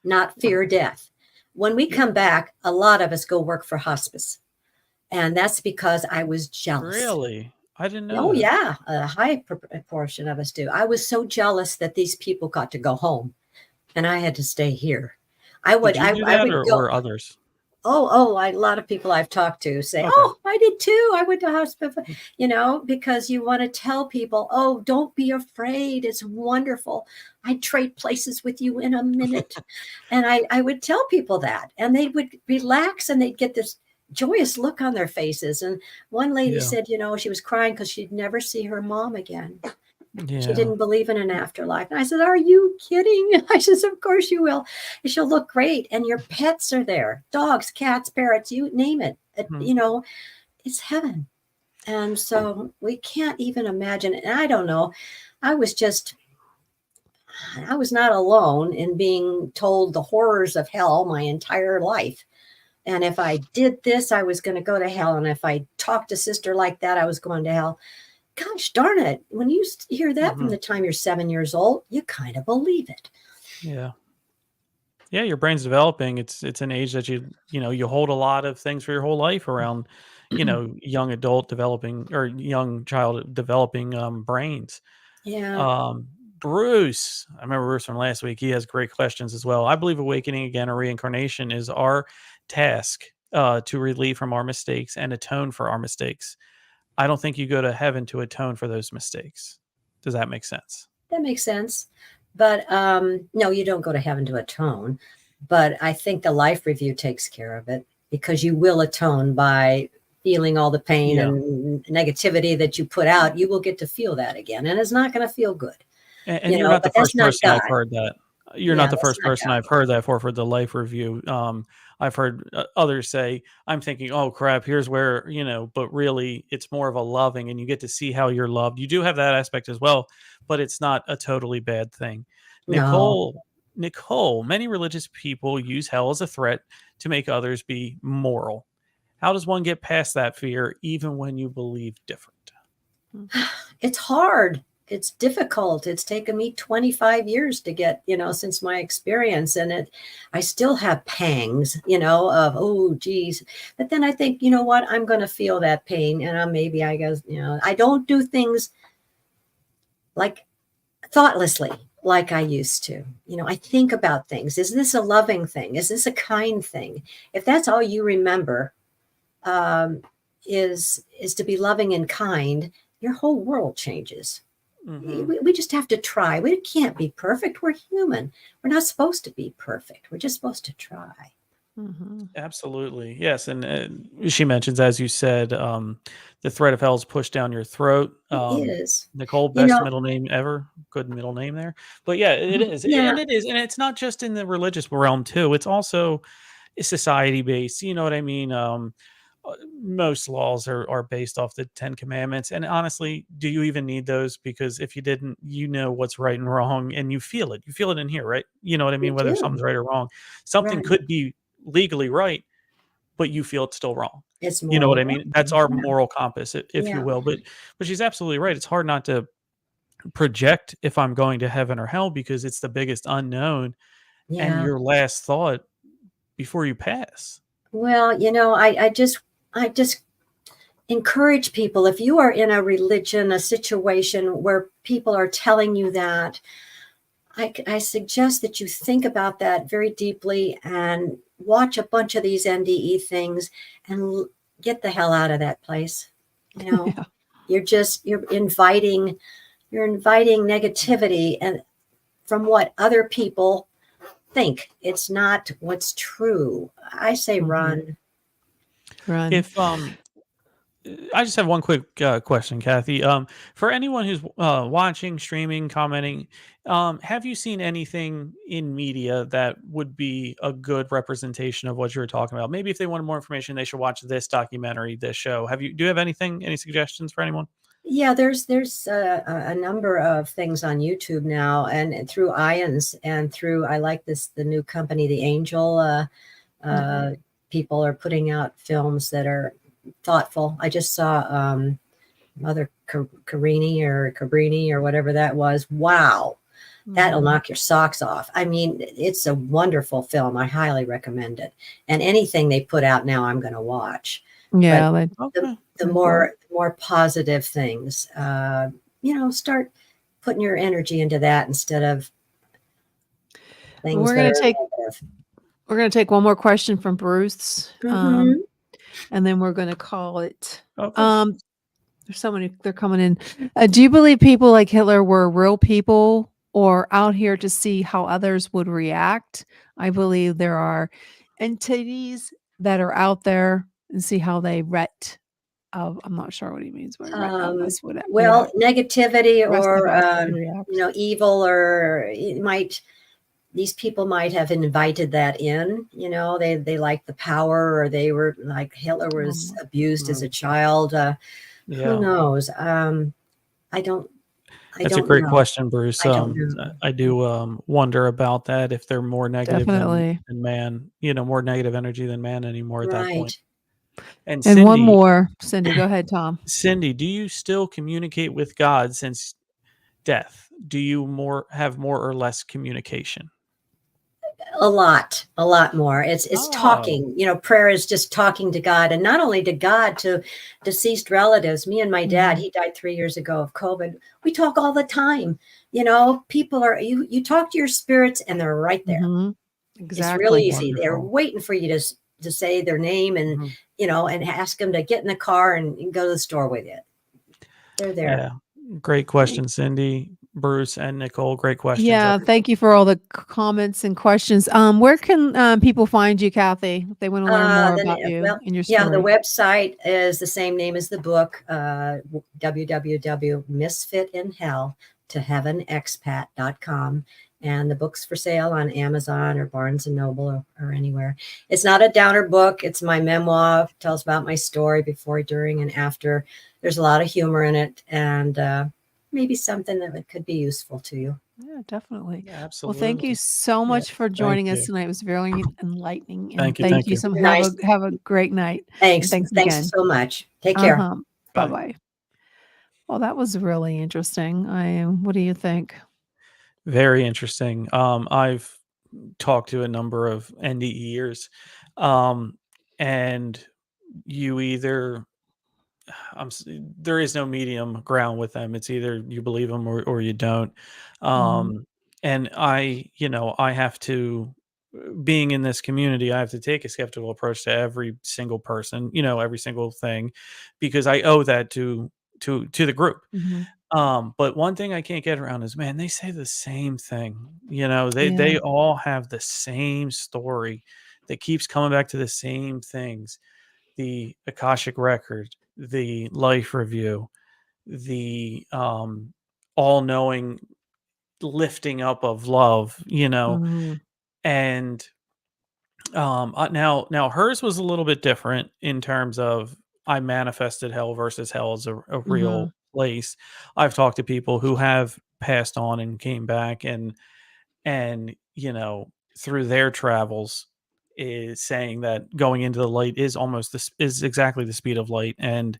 not fear death. When we come back, a lot of us go work for hospice. And that's because I was jealous. Really? I didn't know Oh, that. yeah. A high proportion of us do. I was so jealous that these people got to go home and I had to stay here. Did you do I that, would go. or others? A lot of people I've talked to say, Okay. "Oh, I did too. I went to hospital," because you want to tell people, "Oh, don't be afraid. It's wonderful. I'd trade places with you in a minute." And I would tell people that, and they would relax and they'd get this joyous look on their faces. And one lady Yeah. said, she was crying because she'd never see her mom again. She Yeah. didn't believe in an afterlife. And I said, "Are you kidding?" I said, "Of course you will. She'll look great. And your pets are there. Dogs, cats, parrots, you name it. Mhm. It's heaven." And so we can't even imagine it. And I don't know. I was not alone in being told the horrors of hell my entire life. And if I did this, I was going to go to hell. And if I talked to sister like that, I was going to hell. Gosh darn it. When you hear that from Mhm. the time you're 7 years old, you kind of believe it. Yeah. Yeah, your brain's developing. It's an age that you hold a lot of things for your whole life around, young adult developing, or young child developing brains. Yeah. Um, Bruce, I remember Bruce from last week. He has great questions as well. I believe awakening again or reincarnation is our task to relieve from our mistakes and atone for our mistakes. I don't think you go to heaven to atone for those mistakes. Does that make sense? That makes sense. But no, you don't go to heaven to atone. But I think the life review takes care of it, because you will atone by feeling all the pain Yeah. and negativity that you put out. You will get to feel that again. And it's not going to feel good, And you're not the but that's first not person I've God. heard that. You're Yeah, not the that's first not person God. I've heard that for the life review. I've heard others say, I'm thinking, oh crap, here's where, but really it's more of a loving, and you get to see how you're loved. You do have that aspect as well, but it's not a totally bad thing. No. Nicole, many religious people use hell as a threat to make others be moral. How does one get past that fear, even when you believe different? It's hard. It's difficult. It's taken me 25 years to get, since my experience. And I still have pangs, of, oh, geez. But then I think, you know what? I'm going to feel that pain. And maybe I guess, I don't do things like thoughtlessly like I used to. I think about things. Is this a loving thing? Is this a kind thing? If that's all you remember, is to be loving and kind, your whole world changes. Mhm. We just have to try. We can't be perfect. We're human. We're not supposed to be perfect. We're just supposed to try. Mhm. Absolutely. Yes. And she mentions, as you said, the threat of hell is pushed down your throat. It is. Nicole, You best know, middle name ever. Good middle name there. But yeah, it is. yeah, And it is. And it's not just in the religious realm, too. It's also society based. You know what I mean? Most laws are based off the 10 commandments. And honestly, do you even need those? Because if you didn't, what's right and wrong, and you feel it in here, right? You know what I we mean? Whether do. something's right or wrong, something Right. could be legally right, but you feel it's still wrong. It's You know what I moral. mean? That's our moral compass, if you Yeah. will. But she's absolutely right. It's hard not to project if I'm going to heaven or hell, because it's the biggest unknown and Yeah. your last thought before you pass. Well, I just encourage people, if you are in a religion, a situation where people are telling you that, I suggest that you think about that very deeply and watch a bunch of these NDE things and get the hell out of that place. Yeah. You're inviting negativity and from what other people think. It's not what's true. I say run. Run. If I just have one quick question, Kathy. For anyone who's watching, streaming, commenting, have you seen anything in media that would be a good representation of what you were talking about? Maybe if they wanted more information, they should watch this documentary, this show. Do you have any suggestions for anyone? Yeah, there's a number of things on YouTube now, and through IANDS and through, I like the new company, the Angel. People are putting out films that are thoughtful. I just saw Mother Cabrini or whatever that was. Wow, that'll knock your socks off. I mean, it's a wonderful film. I highly recommend it. And anything they put out now, I'm going to watch. Yeah. The more positive things, start putting your energy into that instead of things. We're going to take one more question from Bruce, and then we're going to call it. Okay. There's so many. They're coming in. Do you believe people like Hitler were real people or out here to see how others would react? I believe there are entities that are out there and see how they I'm not sure what he means by well, negativity or evil, or these people might have invited that in. They like the power, or they were like Hitler was abused as a child. Who knows? I don't. That's a great question, Bruce. I do wonder about that. If they're more negative than man, more negative energy than man anymore at that point. And Cindy, one more, Cindy. Go ahead, Tom. Cindy, do you still communicate with God since death? Do you have more or less communication? A lot more. It's talking. Prayer is just talking to God, and not only to God, to deceased relatives. Me and my dad, he died 3 years ago of COVID. We talk all the time. People are you talk to your spirits, and they're right there. Exactly. It's really easy. Wonderful. They're waiting for you to say their name and and ask them to get in the car and go to the store with you. They're there. Yeah. Great question, Cindy, Bruce, and Nicole. Great questions. Yeah, thank you for all the comments and questions. Where can people find you, Kathy, if they want to learn more about you and your story? Yeah, the website is the same name as the book, www.misfitinhell to heavenexpat.com. And the book's for sale on Amazon or Barnes & Noble or anywhere. It's not a downer book. It's my memoir. It tells about my story before, during, and after. There's a lot of humor in it, and maybe something that could be useful to you. Yeah, definitely. Yeah, absolutely. Well, thank you so much for joining us tonight. It was very enlightening. And thank you. Have a great night. Thanks. Thanks again. So much. Take care. Bye-bye. Well, that was really interesting. What do you think? Very interesting. I've talked to a number of NDEers, and you either there is no medium ground with them. It's either you believe them or you don't. And I have to, being in this community, I have to take a skeptical approach to every single person, every single thing, because I owe that to the group. But one thing I can't get around is, man, they say the same thing. They all have the same story that keeps coming back to the same things: the Akashic record, the life review, the all-knowing lifting up of love, and now hers was a little bit different in terms of, I manifested hell versus hell as a real place. I've talked to people who have passed on and came back, and through their travels, is saying that going into the light is is exactly the speed of light, and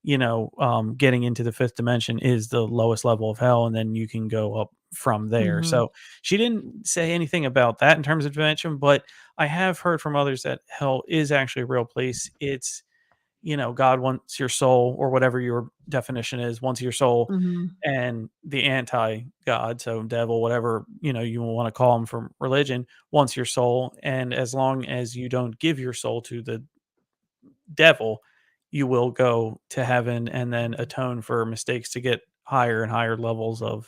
getting into the fifth dimension is the lowest level of hell, and then you can go up from there. Mhm. So she didn't say anything about that in terms of dimension, but I have heard from others that hell is actually a real place. It's God wants your soul, or whatever your definition is, wants your soul, Mhm. and the anti-God, so devil, whatever you want to call him from religion, wants your soul. And as long as you don't give your soul to the devil, you will go to heaven and then atone for mistakes to get higher and higher levels uh,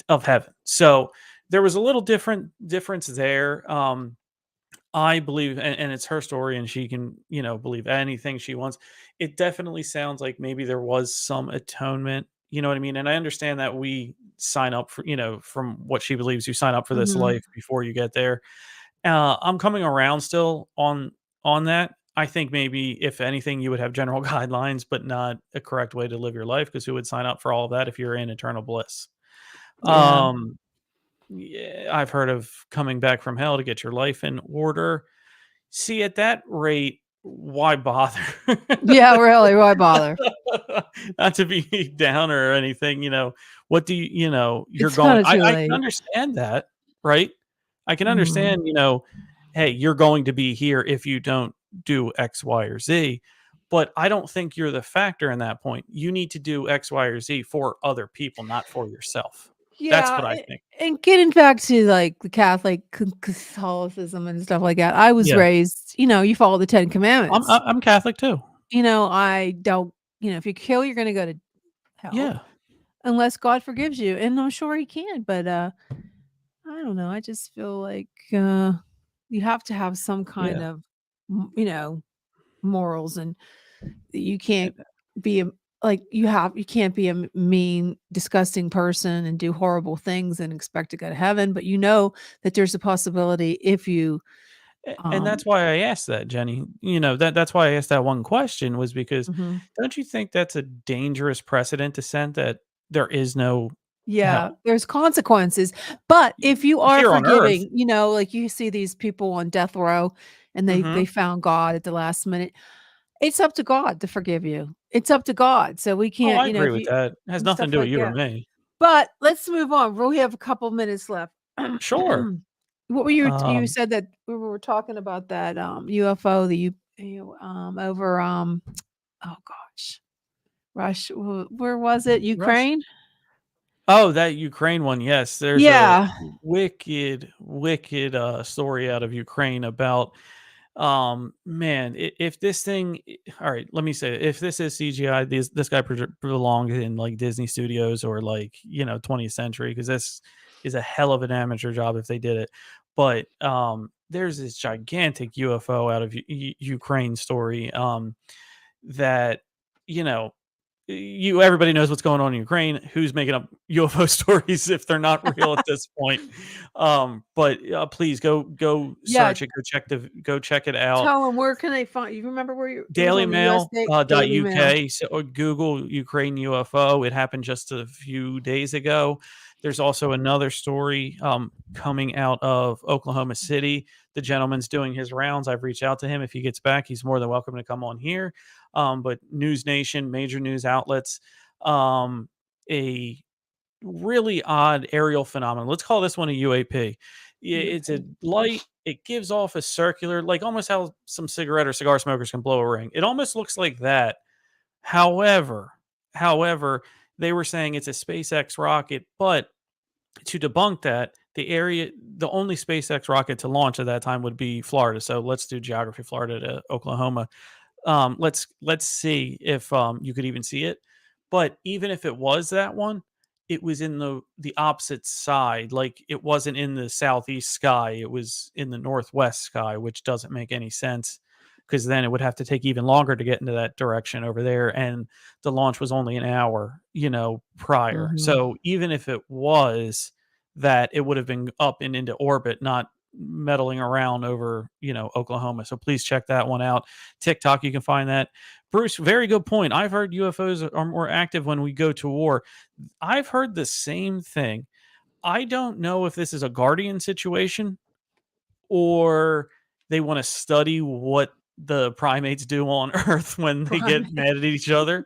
of heaven. So there was a little difference there. I believe, and it's her story, and she can, believe anything she wants. It definitely sounds like maybe there was some atonement. You know what I mean? And I understand that we sign up for, from what she believes, you sign up for this Mhm. life before you get there. I'm coming around still on that. I think maybe if anything, you would have general guidelines, but not a correct way to live your life, because who would sign up for all of that if you're in eternal bliss? Yeah. Um, yeah, I've heard of coming back from hell to get your life in order. See, at that rate, why bother? Yeah, really, why bother? Not to be down or anything, what do you're It's going, kinda too I can late. understand that, right? I can Mhm. understand, hey, you're going to be here if you don't do X, Y, or Z. But I don't think you're the factor in that point. You need to do X, Y, or Z for other people, not for yourself. That's Yeah, what I think. and getting back to, like, the Catholic Catholicism and stuff like that, I was Yeah. raised, you follow the 10 commandments. I'm Catholic too. I don't if you kill, you're gonna go to hell Yeah. unless God forgives you, and I'm sure he can, but, I don't know, I just feel like, you have to have some kind Yeah. of, morals, and you can't be a you can't be a mean, disgusting person and do horrible things and expect to go to heaven, but that there's a possibility if you, And um that's why I asked that, Jenny. That's why I asked that one question, was because Mhm. don't you think that's a dangerous precedent to set, that there is no Yeah, hell there's consequences, but if you are here on earth? forgiving, like you see these people on death row and they Mhm. found God at the last minute, it's up to God to forgive you. It's up to God, so we Oh, can't, I agree if with you that. It has and nothing to stuff do with like you or that. me. But let's move on. We have a couple minutes left. Sure. What were you Um, said that we were talking about that, UFO, the over, oh gosh, where was it? Rush. Ukraine? Oh, that Ukraine one, yes. There's a Yeah. wicked story out of Ukraine about, man, if this thing, all right, let me say it. If this is CGI, this guy belongs in like Disney Studios, or like 20th century, because this is a hell of an amateur job if they did it. But there's this gigantic UFO out of Ukraine story, that you know everybody knows what's going on in Ukraine. Who's making up UFO stories if they're not real at this point? But please go Yeah, search it. Go check it out. tell them where can they find you remember where it was Daily on the US Mail dot Daily Mail. UK. So Google Ukraine UFO. It happened just a few days ago. There's also another story coming out of Oklahoma City. The gentleman's doing his rounds. I've reached out to him. If he gets back, he's more than welcome to come on here. But News Nation, major news outlets, a really odd aerial phenomenon. Let's call this one a UAP. It's a light. It gives off a circular, like almost how some cigarette or cigar smokers can blow a ring. It almost looks like that. However, they were saying it's a SpaceX rocket, but to debunk that, the only SpaceX rocket to launch at that time would be Florida. So let's do geography, Florida to Oklahoma. Let's see if you could even see it. But even if it was that one, it was in the opposite side. Like, it wasn't in the southeast sky, it was in the northwest sky, which doesn't make any sense, because then it would have to take even longer to get into that direction over there, and the launch was only an hour prior. Mhm. So even if it was that, it would have been up and into orbit, not meddling around over Oklahoma. So please check that one out. TikTok, you can find that. Bruce, very good point. I've heard UFOs are more active when we go to war. I've heard the same thing. I don't know if this is a Guardian situation, or they want to study what the primates do on Earth when they get mad at each other.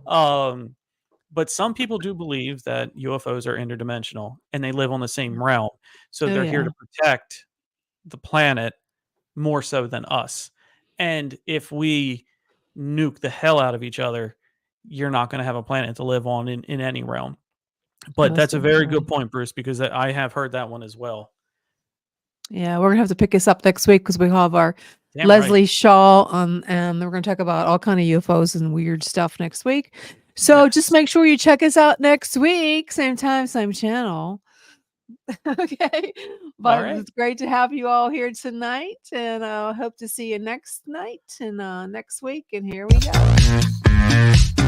But some people do believe that UFOs are interdimensional and they live on the same realm. So they're here to protect the planet more so than us. And if we nuke the hell out of each other, you're not going to have a planet to live on in any realm. But that's a very good point, Bruce, because I have heard that one as well. Yeah, we're gonna have to pick this up next week because we have our Damn Leslie right. Shaw on, and we're gonna talk about all kind of UFOs and weird stuff next week. So just make sure you check us out next week, same time, same channel. Okay, but right. it's great to have you all here tonight, and I hope to see you next night and next week. And here we go.